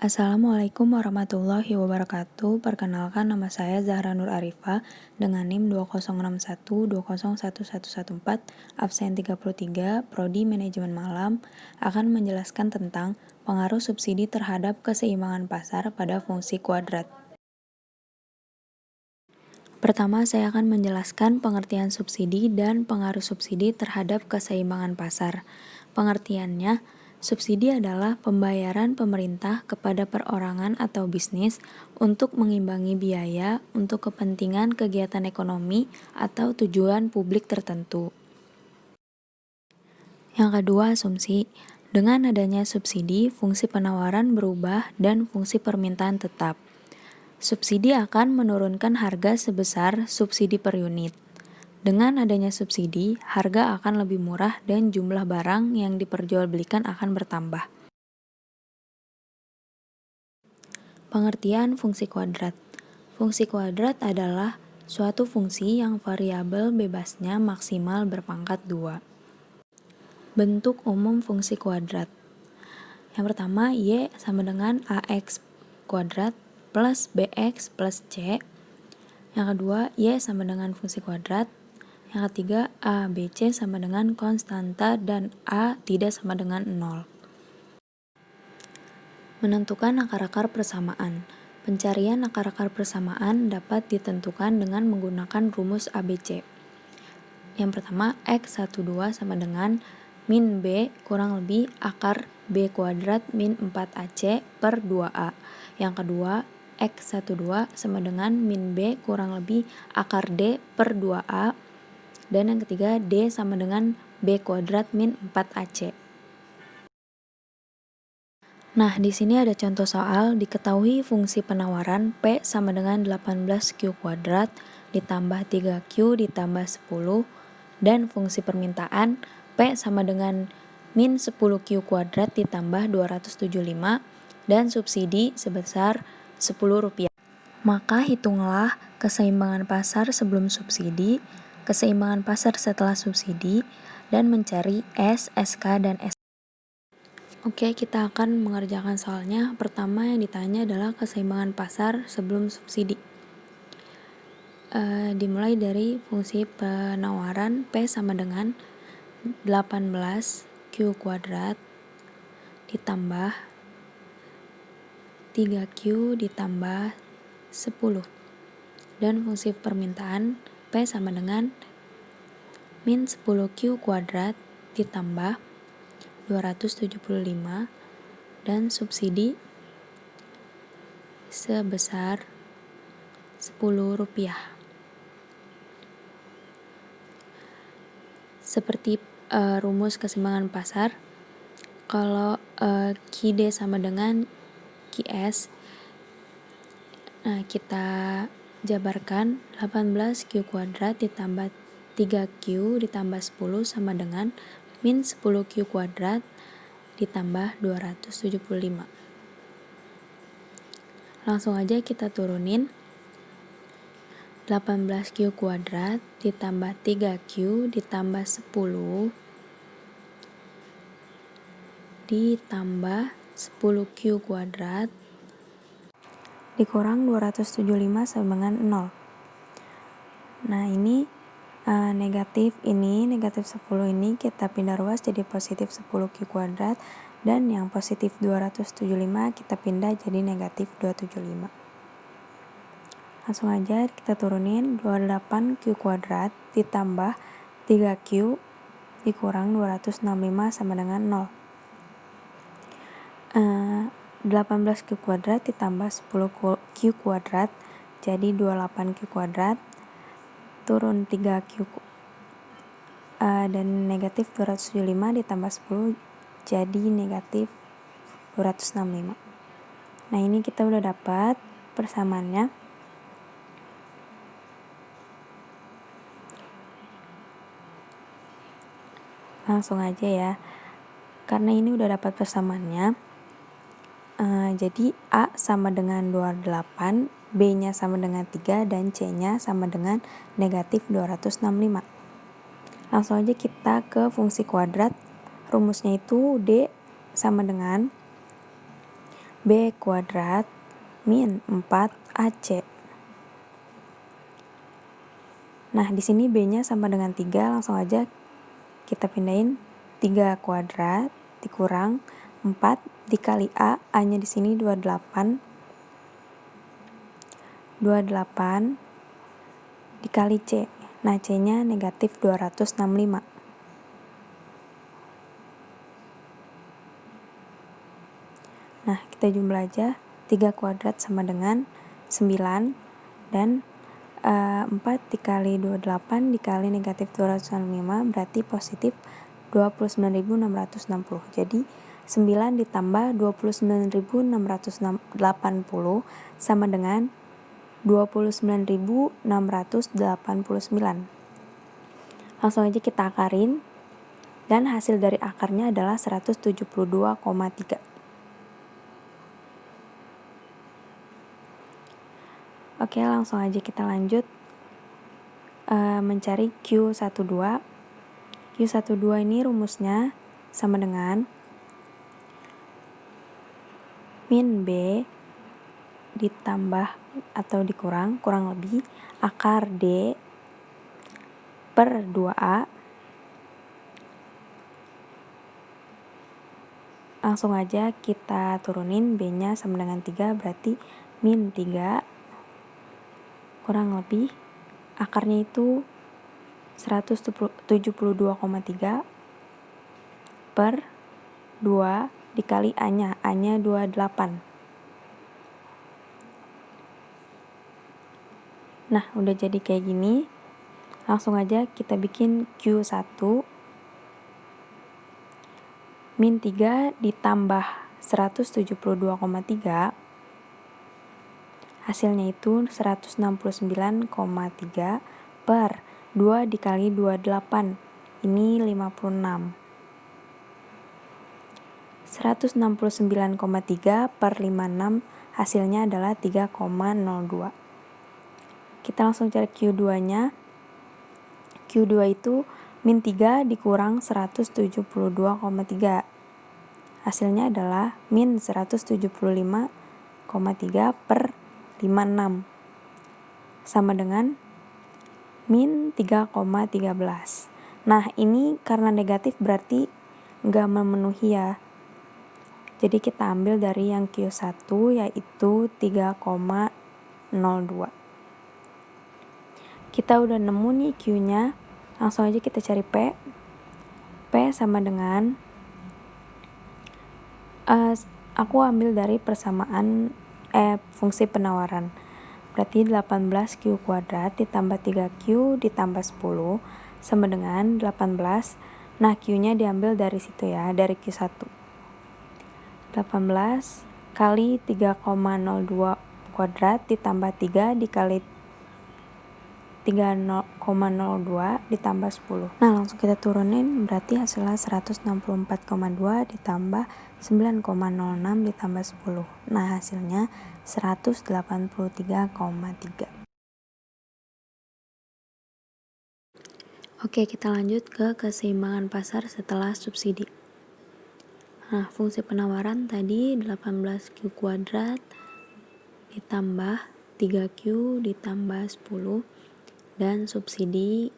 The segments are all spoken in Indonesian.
Assalamualaikum warahmatullahi wabarakatuh. Perkenalkan, nama saya Zahra Nur Arifah dengan NIM 2061201114, absen 33, Prodi Manajemen Malam, akan menjelaskan tentang pengaruh subsidi terhadap keseimbangan pasar pada fungsi kuadrat. Pertama, saya akan menjelaskan pengertian subsidi dan pengaruh subsidi terhadap keseimbangan pasar. Pengertiannya, subsidi adalah pembayaran pemerintah kepada perorangan atau bisnis untuk mengimbangi biaya untuk kepentingan kegiatan ekonomi atau tujuan publik tertentu. Yang kedua, asumsi. Dengan adanya subsidi, fungsi penawaran berubah dan fungsi permintaan tetap. Subsidi akan menurunkan harga sebesar subsidi per unit. Dengan adanya subsidi, harga akan lebih murah dan jumlah barang yang diperjualbelikan akan bertambah. Pengertian fungsi kuadrat. Fungsi kuadrat adalah suatu fungsi yang variabel bebasnya maksimal berpangkat 2. Bentuk umum fungsi kuadrat. Yang pertama, Y sama dengan AX kuadrat plus BX plus C. Yang kedua, Y sama dengan fungsi kuadrat. Yang ketiga, A, B, C sama dengan konstanta dan A tidak sama dengan 0. Menentukan akar-akar persamaan. Pencarian akar-akar persamaan dapat ditentukan dengan menggunakan rumus ABC. Yang pertama, X12 sama dengan min B kurang lebih akar B kuadrat min 4AC per 2A. Yang kedua, X12 sama dengan min B kurang lebih akar D per 2A. Dan yang ketiga, D sama dengan B kuadrat min 4AC. Nah, di sini ada contoh soal. Diketahui fungsi penawaran P sama dengan 18Q kuadrat ditambah 3Q ditambah 10 dan fungsi permintaan P sama dengan min 10Q kuadrat ditambah 275 dan subsidi sebesar Rp10. Maka hitunglah keseimbangan pasar sebelum subsidi, keseimbangan pasar setelah subsidi, dan mencari S, SK, dan S. Oke, kita akan mengerjakan soalnya. Pertama yang ditanya adalah keseimbangan pasar sebelum subsidi. Dimulai dari fungsi penawaran P sama dengan 18Q kuadrat ditambah 3Q ditambah 10. Dan fungsi permintaan P sama dengan min 10Q kuadrat ditambah 275 dan subsidi sebesar Rp10. Seperti rumus keseimbangan pasar, kalau QD sama dengan QS, nah kita jabarkan 18Q kuadrat ditambah 3Q ditambah 10 sama dengan min 10Q kuadrat ditambah 275. Langsung aja kita turunin. 18Q kuadrat ditambah 3Q ditambah 10 ditambah 10Q kuadrat dikurang 275 sama dengan 0. Nah, ini negatif 10 ini kita pindah ruas jadi positif 10Q kuadrat, dan yang positif 275 kita pindah jadi negatif 275. Langsung aja kita turunin. 28Q kuadrat ditambah 3Q dikurang 265 sama dengan 0. 18Q kuadrat ditambah 10Q kuadrat jadi 28Q kuadrat, turun 3Q dan negatif 275 ditambah 10 jadi negatif 265. Nah, ini kita udah dapat persamaannya. Langsung aja ya, karena ini udah dapat persamaannya, jadi A sama dengan 28, B nya sama dengan 3, dan C nya sama dengan negatif 265. Langsung aja kita ke fungsi kuadrat. Rumusnya itu D sama dengan B kuadrat min 4AC. Nah, di sini B-nya sama dengan 3, langsung aja kita pindahin 3 kuadrat dikurang 4 dikali A, A-nya di sini 28. 28 dikali C. Nah, C-nya negatif 265. Nah, kita jumlah aja. 3 kuadrat sama dengan 9 dan 4 dikali 28 dikali negatif 265 berarti positif 29.660. Jadi 9 ditambah 29.680 sama dengan 29.689. Langsung aja kita akarin dan hasil dari akarnya adalah 172,3. Oke, langsung aja kita lanjut mencari Q12. Q12 ini rumusnya sama dengan min B ditambah atau kurang lebih akar D per 2A. Langsung aja kita turunin, B-nya sama dengan 3, berarti min 3 kurang lebih akarnya itu 172,3 per 2 dikali A-nya 28. Nah, udah jadi kayak gini. Langsung aja kita bikin Q1 min 3 ditambah 172,3 hasilnya itu 169,3 per 2 dikali 28, ini 56. 169,3 per 56 hasilnya adalah 3,02. Kita langsung cari Q2-nya. Q2 itu min 3 dikurang 172,3. Hasilnya adalah min 175,3 per 56 sama dengan min 3,13. Nah, ini karena negatif berarti nggak memenuhi ya. Jadi kita ambil dari yang Q1 yaitu 3,02. Kita udah nemu nih Q-nya. Langsung aja kita cari P. P sama dengan aku ambil dari persamaan fungsi penawaran. Berarti 18Q kuadrat ditambah 3Q ditambah 10 sama dengan 18. Nah, Q-nya diambil dari situ ya, dari Q1. 18 kali 3,02 kuadrat ditambah 3 dikali 3,02 ditambah 10. Nah, langsung kita turunin, berarti hasilnya 164,2 ditambah 9,06 ditambah 10. Nah, hasilnya 183,3. Oke, kita lanjut ke keseimbangan pasar setelah subsidi. Nah, fungsi penawaran tadi 18Q kuadrat ditambah 3Q ditambah 10 dan subsidi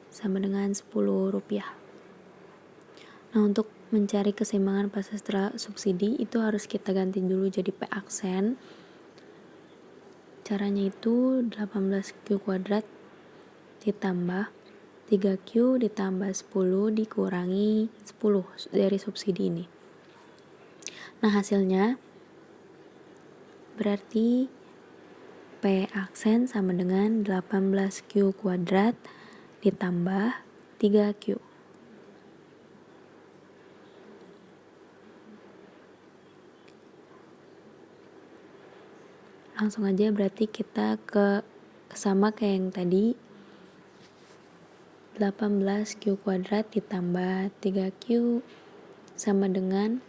sama dengan Rp10. Nah, untuk mencari keseimbangan pasar setelah subsidi itu harus kita ganti dulu jadi P aksen. Caranya itu 18Q kuadrat ditambah 3Q ditambah 10 dikurangi 10 dari subsidi ini. Nah, hasilnya berarti P aksen sama dengan 18Q kuadrat ditambah 3Q. Langsung aja berarti kita sama kayak yang tadi. 18Q kuadrat ditambah 3Q sama dengan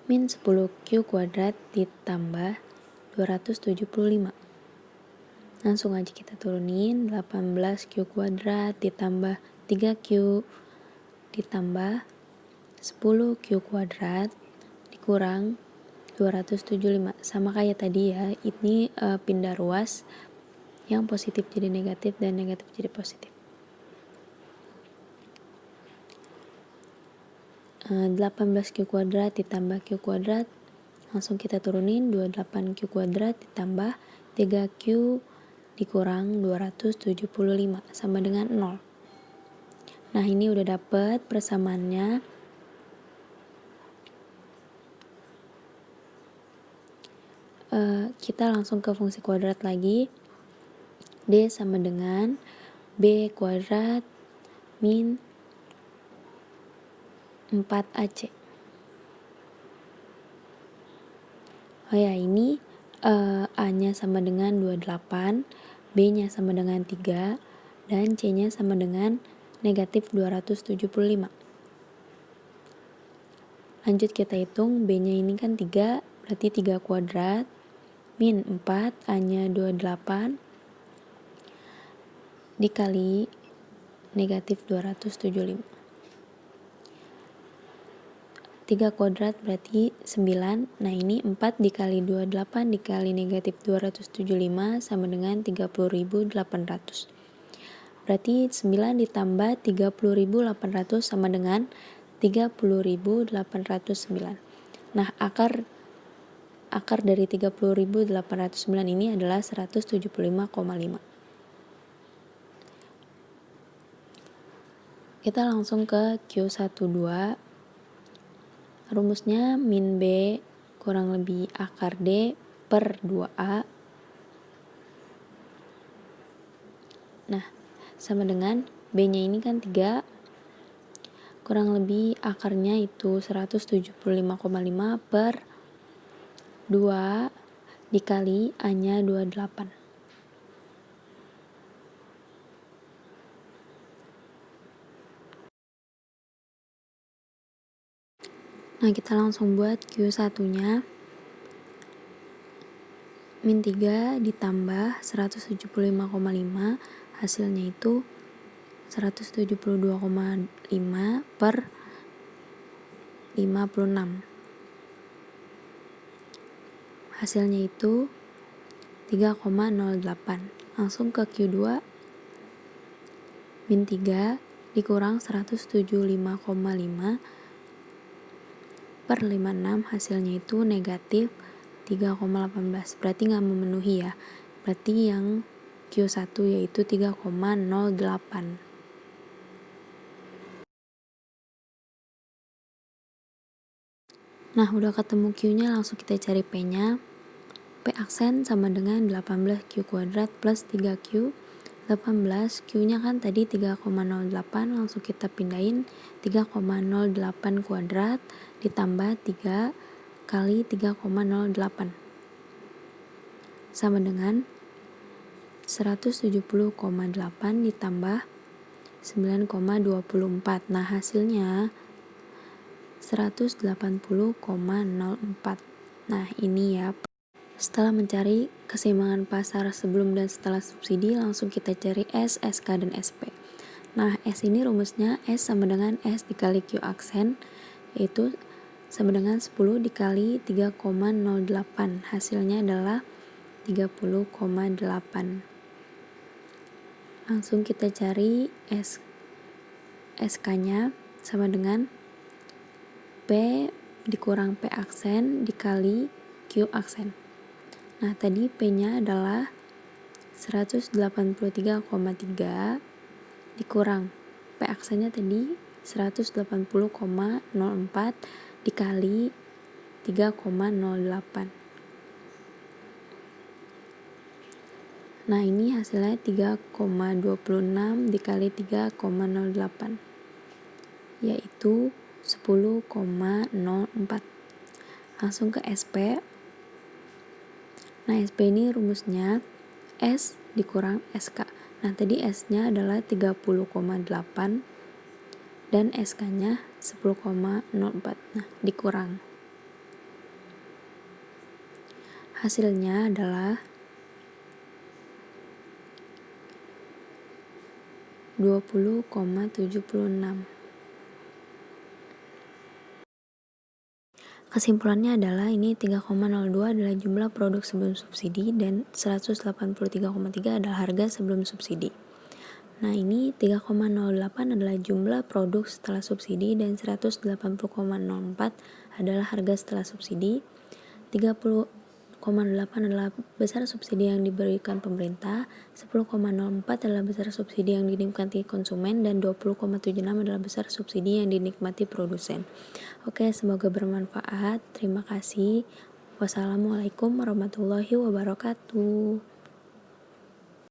min 10Q kuadrat ditambah 275. Langsung aja kita turunin, 18Q kuadrat ditambah 3Q ditambah 10Q kuadrat dikurang 275. Sama kayak tadi ya, ini pindah ruas, yang positif jadi negatif dan negatif jadi positif. 18Q kuadrat ditambah Q kuadrat, langsung kita turunin 28Q kuadrat ditambah 3Q dikurang 275 sama dengan 0. Nah, ini udah dapet persamaannya. Kita langsung ke fungsi kuadrat lagi. D sama dengan B kuadrat min 4AC. Oh ya, ini A-nya sama dengan 28, B-nya sama dengan 3, dan C-nya sama dengan negatif 275. Lanjut kita hitung, B-nya ini kan 3, berarti 3 kuadrat, min 4, A-nya 28, dikali negatif 275. 3 kuadrat berarti 9, nah ini 4 dikali 28 dikali negatif 275 sama dengan 30.800. Berarti 9 ditambah 30.800 sama dengan 30.809. Nah, akar dari 30.809 ini adalah 175,5. Kita langsung ke Q12. Rumusnya min B kurang lebih akar D per 2A. Nah, sama dengan B-nya ini kan 3, kurang lebih akarnya itu 175,5 per 2 dikali A-nya 28. Nah, kita langsung buat Q1-nya. Min 3 ditambah 175,5, hasilnya itu 172,5 per 56. Hasilnya itu 3,08. Langsung ke Q2. Min 3 dikurang 175,5 per 56, hasilnya itu negatif 3,18. Berarti nggak memenuhi ya. Berarti yang Q1 yaitu 3,08. Nah, udah ketemu Q-nya, langsung kita cari P-nya. P aksen sama dengan 18Q kuadrat plus 3Q. 18, Q-nya kan tadi 3,08, langsung kita pindahin 3,08 kuadrat ditambah 3 kali 3,08 sama dengan 170,8 ditambah 9,24. Nah, hasilnya 180,04. Nah, ini ya. Setelah mencari keseimbangan pasar sebelum dan setelah subsidi, langsung kita cari S, SK, dan SP. Nah, S ini rumusnya S sama dengan S dikali Q aksen, yaitu sama dengan 10 dikali 3,08. Hasilnya adalah 30,8. Langsung kita cari SK-nya sama dengan P dikurang P aksen dikali Q aksen. Nah, tadi P-nya adalah 183,3 dikurang P aksennya tadi 180,04 dikali 3,08. Nah, ini hasilnya 3,26 dikali 3,08, yaitu 10,04. Langsung ke SP. Nah, SP ini rumusnya S dikurang SK. Nah, tadi S-nya adalah 30,8 dan SK-nya 10,04. Nah, dikurang. Hasilnya adalah 20,76. Kesimpulannya adalah ini 3,02 adalah jumlah produk sebelum subsidi dan 183,3 adalah harga sebelum subsidi. Nah, ini 3,08 adalah jumlah produk setelah subsidi dan 180,04 adalah harga setelah subsidi. 30,8 adalah besar subsidi yang diberikan pemerintah, 10,04 adalah besar subsidi yang dinikmati konsumen, dan 20,76 adalah besar subsidi yang dinikmati produsen. Oke, semoga bermanfaat. Terima kasih. Wassalamualaikum warahmatullahi wabarakatuh.